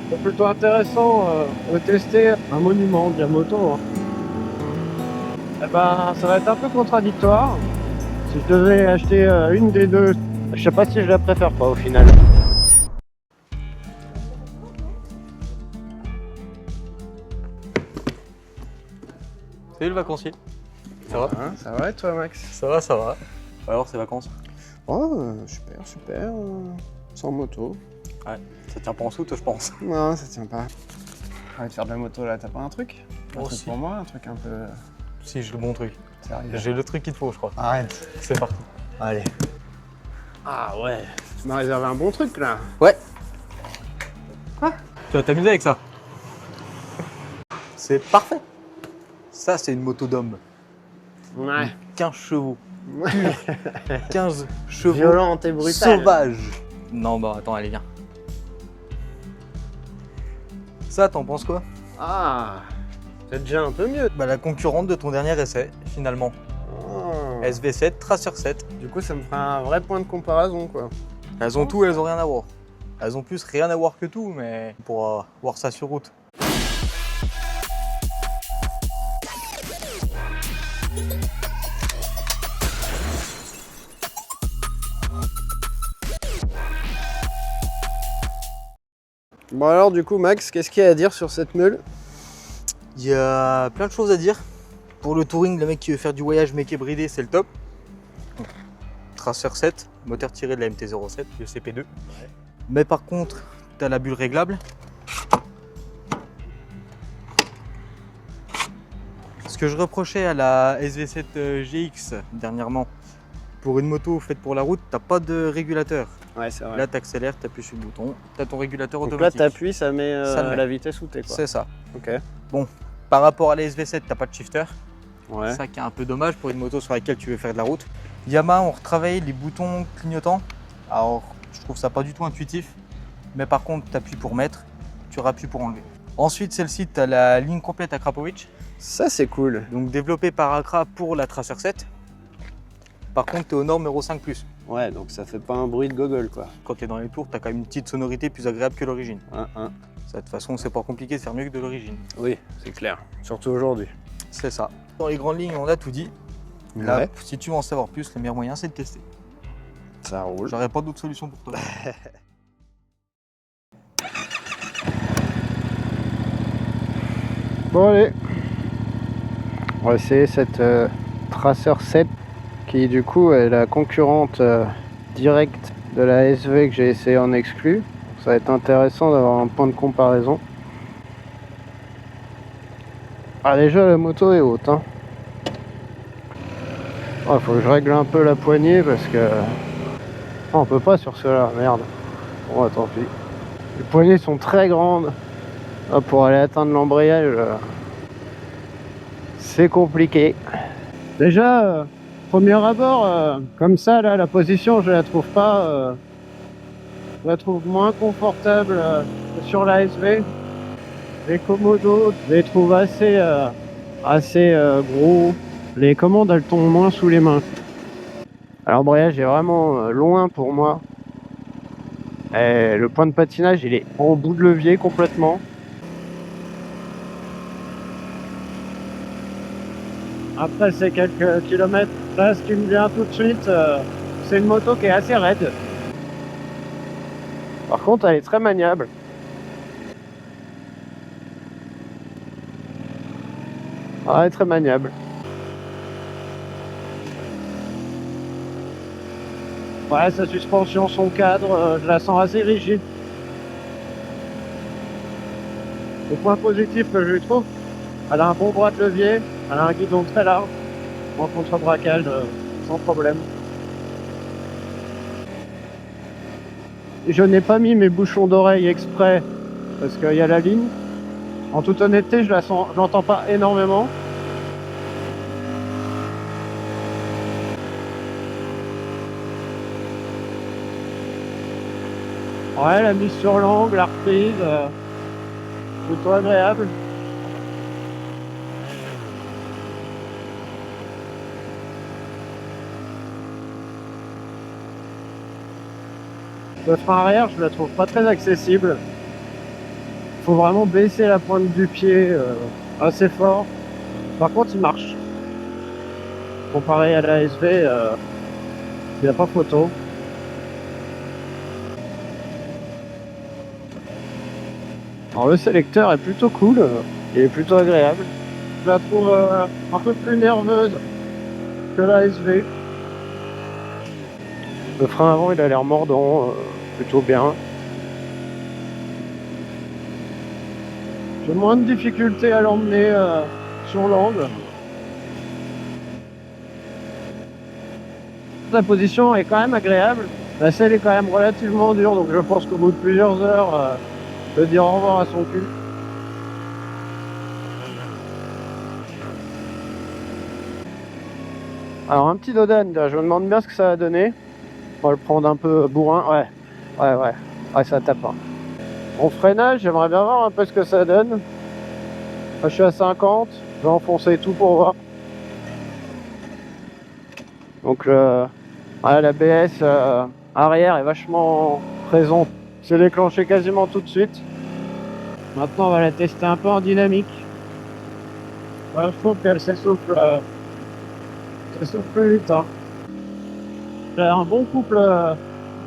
C'est plutôt intéressant de tester un monument de la moto, hein. Eh ben, ça va être un peu contradictoire. Si je devais acheter une des deux, je sais pas si je la préfère pas au final. Salut le vacancier. Ça va? Hein, ça va et toi, Max? Ça va, ça va. Alors, ces vacances? Oh, super, super. Sans moto. Ouais, ça tient pas en soute, je pense. Non, ça tient pas. Arrête de faire de la moto là, t'as pas un truc? Un truc si. pour moi, un truc un peu Si, j'ai le bon truc. sérieux. J'ai le truc qu'il te faut, je crois. Arrête. C'est parti. Allez. Ah ouais. Tu m'as réservé un bon truc là. Ouais. Tu vas t'amuser avec ça. C'est parfait. Ça, c'est une moto d'homme. Ouais. 15 chevaux. Pur. 15 chevaux. Violente et brutale. Sauvage. Non, bah attends, allez, viens. Ça, t'en penses quoi? Ah, c'est déjà un peu mieux. Bah, la concurrente de ton dernier essai, finalement. Oh. SV7, Tracer 7. Du coup, ça me fera un vrai point de comparaison quoi. Elles ont tout, elles ont rien à voir. Elles ont plus rien à voir que tout, mais on pourra voir ça sur route. Bon alors du coup, Max, qu'est-ce qu'il y a à dire sur cette meule? Il y a plein de choses à dire. Pour le touring, le mec qui veut faire du voyage mais qui est bridé, c'est le top. Donc, Tracer 7, moteur tiré de la MT-07, le CP2. Mais par contre, tu as la bulle réglable. Ce que je reprochais à la SV7 GX dernièrement, pour une moto faite pour la route, t'as pas de régulateur. Ouais, c'est vrai. Là, tu accélères, tu appuies sur le bouton, tu as ton régulateur Donc là, automatique. t'appuies, ça met Ça le met. la vitesse où t'es quoi. C'est ça. Ok. Par rapport à la SV7, t'as pas de shifter. Ouais. C'est ça qui est un peu dommage pour une moto sur laquelle tu veux faire de la route. Yamaha ont retravaillé les boutons clignotants. Alors, je trouve ça pas du tout intuitif. Mais par contre, tu appuies pour mettre, tu rappuies pour enlever. Ensuite, celle-ci, tu as la ligne complète à Krapovic. Ça, c'est cool. Donc développée par Accra pour la Tracer 7. Par contre, tu es aux normes Euro 5+. Ouais, donc ça fait pas un bruit de goggle quoi. Quand tu es dans les tours, tu as quand même une petite sonorité plus agréable que l'origine. De toute façon, c'est pas compliqué de faire mieux que de l'origine. Oui, c'est clair. Surtout aujourd'hui. C'est ça. Dans les grandes lignes, on a tout dit. Là, Ouais. si tu veux en savoir plus, le meilleur moyen, c'est de tester. Ça roule. J'aurais pas d'autre solution pour toi. Bon allez. On va essayer cette Tracer 7 qui du coup est la concurrente directe de la SV que j'ai essayé en exclu. Ça va être intéressant d'avoir un point de comparaison. Ah déjà la moto est haute hein. Oh, faut que je règle un peu la poignée parce que oh, on peut pas sur cela, merde. Bon tant pis. Les poignées sont très grandes. Ah, pour aller atteindre l'embrayage, c'est compliqué. Déjà, premier abord, comme ça là, la position je la trouve pas. Je la trouve moins confortable que sur la SV. Les commodos, je les trouve assez gros. Les commandes elles tombent moins sous les mains. Alors l'embrayage est vraiment loin pour moi. Et le point de patinage il est en bout de levier complètement. Après ces quelques kilomètres, là ce qui me vient tout de suite, c'est une moto qui est assez raide. Par contre elle est très maniable. Ah, elle est très maniable. Ouais, sa suspension, son cadre, je la sens assez rigide. Le point positif que je lui trouve, elle a un bon bras de levier, elle a un guidon très large, en contre-braquage, sans problème. Et je n'ai pas mis mes bouchons d'oreille exprès, parce qu'il y a la ligne. En toute honnêteté, je l'entends pas énormément. Ouais, la mise sur l'angle, la reprise, plutôt agréable. Le frein arrière, je la trouve pas très accessible. faut vraiment baisser la pointe du pied assez fort. Par contre, il marche. Comparé à la SV, il n'y a pas photo. Alors le sélecteur est plutôt cool, il est plutôt agréable. Je la trouve un peu plus nerveuse que la SV. Le frein avant il a l'air mordant, plutôt bien. J'ai moins de difficulté à l'emmener sur l'angle. La position est quand même agréable. La selle est quand même relativement dure, donc je pense qu'au bout de plusieurs heures, je vais dire au revoir à son cul. Alors un petit Dodan, je me demande bien ce que ça va donner. On va le prendre un peu bourrin. Ouais, ça tape pas. En freinage, j'aimerais bien voir un peu ce que ça donne. Là, je suis à 50, je vais enfoncer tout pour voir. Donc l'ABS arrière est vachement présent. C'est déclenché quasiment tout de suite. Maintenant on va la tester un peu en dynamique. Ouais, je trouve qu'elle s'essouffle plus vite. Hein. J'ai un bon couple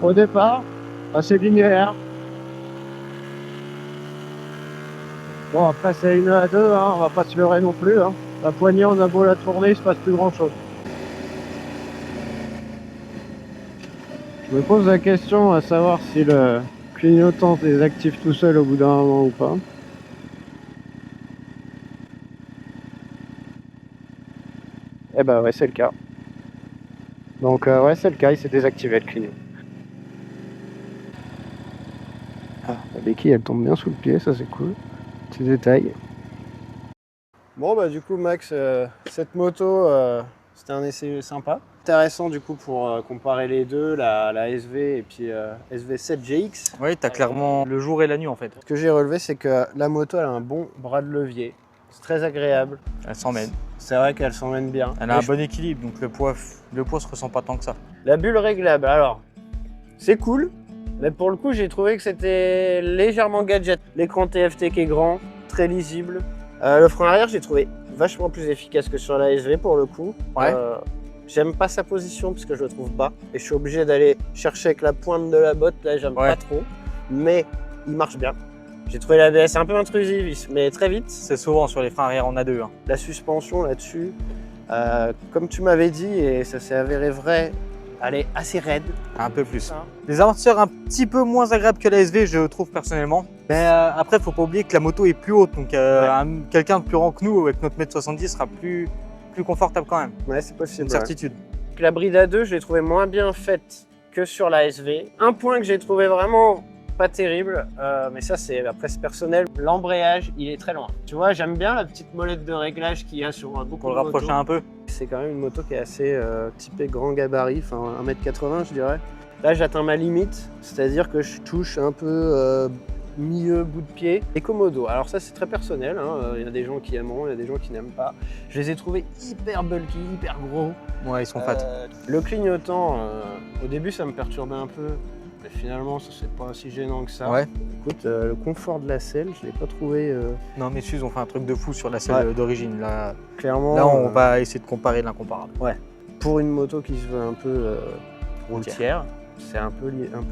au départ, assez linéaire. Bon après c'est 1 à 2, hein, on va pas se leurrer non plus. Hein. La poignée on a beau la tourner, il se passe plus grand chose. Je me pose la question à savoir si le clignotant se désactive tout seul au bout d'un moment ou pas. Eh ben ouais, c'est le cas. Donc ouais, c'est le cas, il s'est désactivé le clignotant. Ah, la béquille elle tombe bien sous le pied, ça c'est cool. Petit détail. Bon bah du coup Max, cette moto, c'était un essai sympa. Intéressant du coup pour comparer les deux, la SV et puis SV7 GX. Oui, tu as clairement le jour et la nuit en fait. Ce que j'ai relevé, c'est que la moto elle a un bon bras de levier. C'est très agréable. Elle s'emmène. C'est vrai qu'elle s'emmène bien. Elle a un bon équilibre, donc le poids se ressent pas tant que ça. La bulle réglable, alors, c'est cool. Mais pour le coup, j'ai trouvé que c'était légèrement gadget. L'écran TFT qui est grand, très lisible. Le frein arrière, j'ai trouvé vachement plus efficace que sur la SV pour le coup. Ouais. J'aime pas sa position parce que je le trouve bas. Et je suis obligé d'aller chercher avec la pointe de la botte, là j'aime pas trop. Mais il marche bien. J'ai trouvé l'ABS un peu intrusive, mais très vite. C'est souvent sur les freins arrière, on a deux. Hein. La suspension là-dessus, comme tu m'avais dit, et ça s'est avéré vrai, elle est assez raide. Un peu plus. Les amortisseurs un petit peu moins agréables que la SV, je trouve personnellement. Mais après, faut pas oublier que la moto est plus haute, donc quelqu'un de plus grand que nous, avec notre mètre 70, sera plus confortable quand même. Ouais, c'est possible. Une certitude. La bride à 2, je l'ai trouvée moins bien faite que sur la SV. Un point que j'ai trouvé vraiment pas terrible, mais ça c'est personnel. L'embrayage, il est très loin. Tu vois, j'aime bien la petite molette de réglage qu'il y a sur beaucoup Pour de le rapprocher motos. un peu. C'est quand même une moto qui est assez typée grand gabarit, enfin 1m80 je dirais. Là j'atteins ma limite, c'est-à-dire que je touche un peu milieu, bout de pied. Et Komodo, alors ça c'est très personnel, hein. Il y a des gens qui aimeront, il y a des gens qui n'aiment pas. Je les ai trouvés hyper bulky, hyper gros. Ouais, ils sont fat. Le clignotant, au début ça me perturbait un peu, mais finalement ça c'est pas si gênant que ça. Ouais. Écoute, le confort de la selle, je l'ai pas trouvé... Non mais Suze ont fait un truc de fou sur la selle d'origine. Là, clairement, on va essayer de comparer l'incomparable. Ouais. Pour une moto qui se veut un peu routière, c'est un peu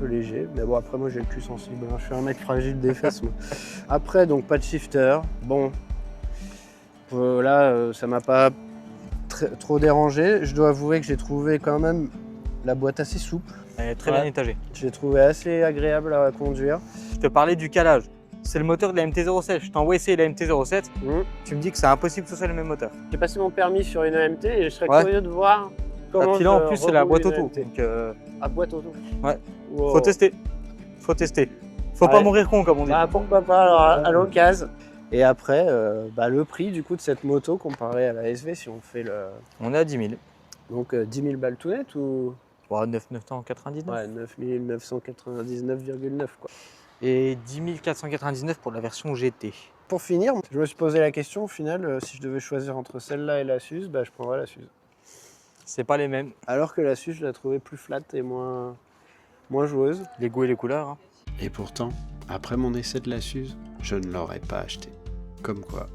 léger. Mais bon, après moi j'ai le cul sensible, hein. Je suis un mec fragile des fesses. Moi. Après, donc pas de shifter. Bon, là ça m'a pas trop dérangé. Je dois avouer que j'ai trouvé quand même la boîte assez souple. Elle est très bien étagée. Je l'ai trouvé assez agréable à conduire. Je te parlais du calage. C'est le moteur de la MT-07. Je t'envoie essayer la MT-07. Tu me dis que c'est impopible que ce soit le même moteur. J'ai passé mon permis sur une MT et je serais curieux de voir comment. Puis là en plus c'est la boîte auto. Donc, ah, boîte auto. Ouais. Wow. Faut tester. Faut pas mourir con comme on dit. Bah, pourquoi pas alors à l'occasion. Et après, le prix du coup de cette moto comparé à la SV, si on fait le. On est à 10 000. Donc 10 000 balles tout net ou. Ouais, 999. Ouais, 9 999,9 quoi. Et 10 499 pour la version GT. Pour finir, je me suis posé la question au final, si je devais choisir entre celle-là et la Suze, je prendrais la Suze. C'est pas les mêmes. Alors que la Suze, je la trouvais plus flat et moins joueuse. Les goûts et les couleurs. Hein. Et pourtant, après mon essai de la Suze, je ne l'aurais pas acheté. Comme quoi.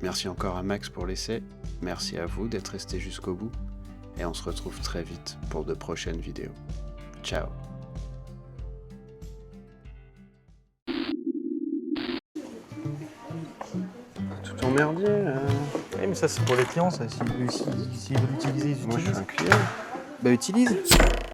Merci encore à Max pour l'essai, merci à vous d'être resté jusqu'au bout, et on se retrouve très vite pour de prochaines vidéos. Ciao. Tout emmerdier là. Oui, mais ça c'est pour les clients, ça. S'ils veulent l'utiliser, ils Moi je utilisent. suis un client. Bah utilise.